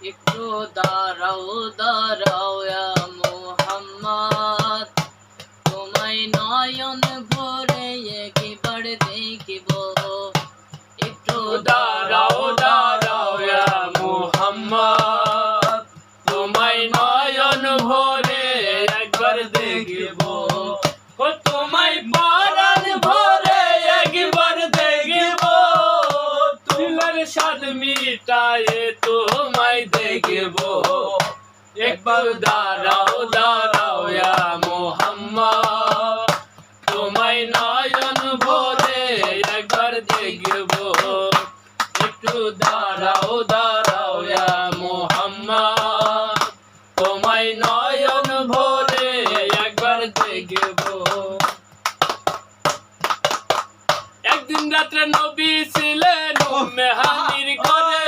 একটু দাঁড়াও দাঁড়াও ইয়া মুহাম্মদ, তোমায় নয়ন ভরে একবার দেখিব। একটু দাঁড়াও দাঁড়াও ইয়া মুহাম্মদ, তোমায় নয়ন ভরে একবার দেখিব। ও তোমায় পরাণ ভরে একবার দেখিব। তোমার স্বাদ মিটায়ে তোমায় দেখিব। একবার দাঁড়াও দাঁড়াও ইয়া মুহাম্মদ, তোমায় নয়ন ভরে একবার দেখিব। একটু দাঁড়াও দাঁড়াও ইয়া মুহাম্মদ, তোমায় নয়ন ভরে একবার দেখিব। একদিন রাত্রে নবী ছিলেন উম্মে হানির ঘরে,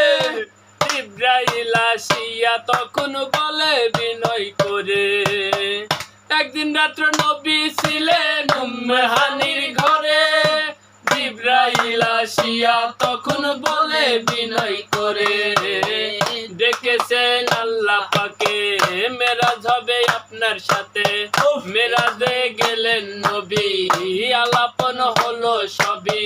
জিবরাইল আসিয়া তখন বলে বিনয় করে। একদিন রাত্রে নবী ছিলেন উম্মে হানির ঘরে, জিবরাইল আসিয়া তখন বলে বিনয় করে। ডেকেছেন আল্লাহ পাকে মেরাজ হবে আপনার সাথে। মেরাজে গেলেন নবী, আলাপন হলো সবই।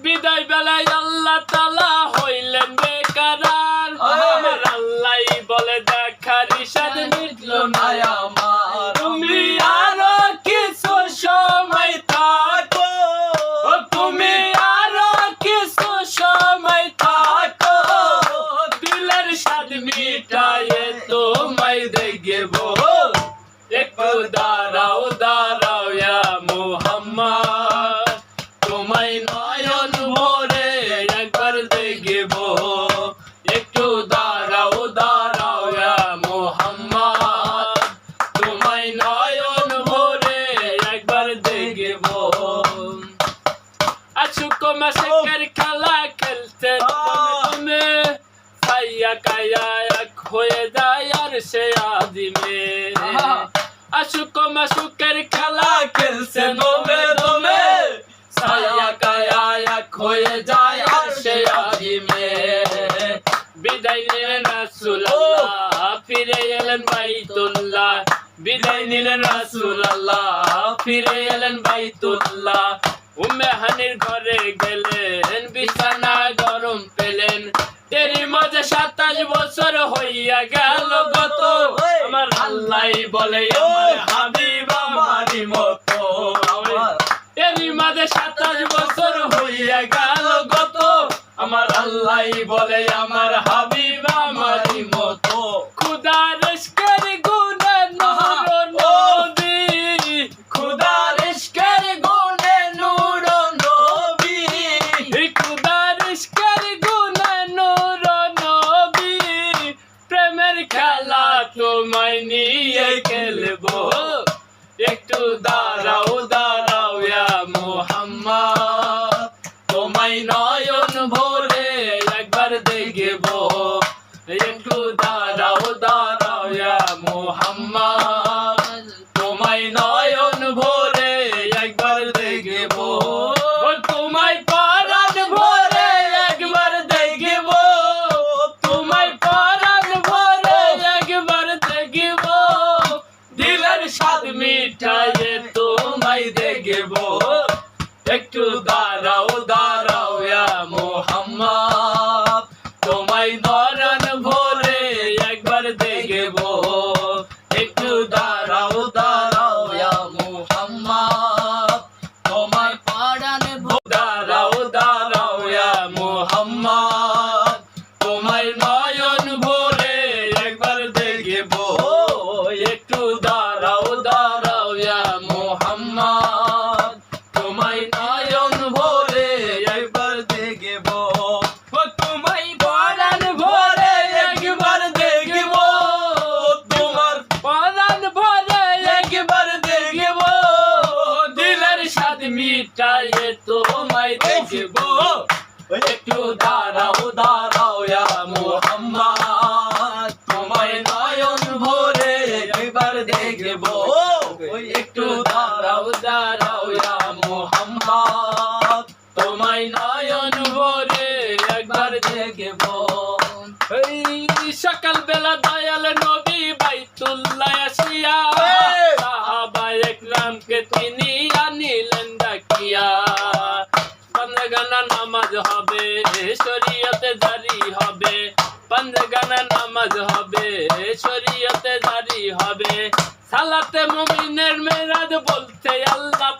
বিদায় বেলায় আল্লাহ তাআলা হইলেন বেকারার। আমার আল্লাহ বলে দেখার ইশাদ মিটল না আমার। তুমি আরো কিছু সময় থাকো, তুমি আরো কিছু সময় থাকো। দিলের স্বাদ মিটায়ে তোমায় দেখিব। একটু দাঁড়াও দাঁড়াও ইয়া মুহাম্মদ, তোমায় নয়ন ভরে একবার দেখিব। একটু দাঁড়াও দাঁড়াও ইয়া মুহাম্মদ, তোমায় নয়ন ভরে একবার দেখিব। আশুক মাশকের খেলা খেলতে তুমি, ছাইয়া কায়া এক হয়ে যায় আর সে আদিমে। আশুক মাশকের খেলা খেলছে দমে দমে, ছাইয়া কায়া এক হয়ে যায় আর সে আদিমে। বিদায় নিলেন রাসূলুল্লাহ, ফিরে এলেন বাইতুল্লাহ। বিদায় নিলেন রাসূলুল্লাহ, ফিরে এলেন বাইতুল্লাহ। উম্মে হানির ঘরে গেলেন, বিছানা গরম পেলেন। তেরি মাঝে 27 বছর হইয়া গেল গত। আমার আল্লাহ বলে আমার হাবিব আমারই মতো। তেরি মাঝে 27 বছর হইয়া গেল গত। আমার আল্লাহ বলে আমার হাবিব আমারই মতো। খুদার ইশকের গুণে নূর নবী, খুদার ইশকের গুণে নূর নবী, খুদার ইশকের গুণে নূর নবী। প্রেমের খেলা তোমায় নিয়ে খেলবো। একটু দাঁড়াও দাঁড়াও ইয়া মুহাম্মদ, তোমায় নয়ন ভরে একবার দেখিব। একটু দাঁড়াও দাঁড়াও ইয়া মুহাম্মদ, তোমায় নয়ন ভরে একবার দেখিব। তোমায় পরাণ ভরে একবার দেখিব। তোমায় পরাণ ভরে একবার দেখিব। দিলের স্বাদ মিটায়ে তোমায় দেখিব। একটু দাঁড়াও দাঁড়াও ইয়া মুহাম্মদ, তোমায় নয়ন ভরে একবার দেখিব। একটু দাঁড়াও দাঁড়াও ইয়া মুহাম্মদ, তোমায় পরাণ দাঁড়াও দাঁড়াও ইয়া মুহাম্মদ, তোমায় নয়ন ভরে একবার দেখিব। একটু দাঁড়াও দাঁড়াও ইয়া মুহাম্মদ, তোমায় নয়ন ভরে একবার দেখিব। তোমায় পরাণ ভরে একবার দেখিব। তোমার পরাণ ভরে একবার দেখিব। দিলের স্বাদ মিটায়ে তোমায় দেখিব। একটু দাঁড়াও দাঁড়াও ইয়া মুহাম্মদ, তোমায় নয়ন ভরে একবার দেখিব। একটু দাঁড়াও দাঁড়াও ইয়া মুহাম্মদ, তোমায় নয়ন ভরে একবার দেখিব। সকাল বেলা দয়াল নবী বাইতুল্লাহ আসিয়া সাহাবায়ে একরামকে তিনি আনিলেন ডাকিয়া পাঞ্জাগানা নামাজ হবে শরীয়তে জারি হবে পাঞ্জাগানা নামাজ হবে শরীয়তে জারি হবে সালাতে মুমিনের মেরাজ বলছে আল্লাহ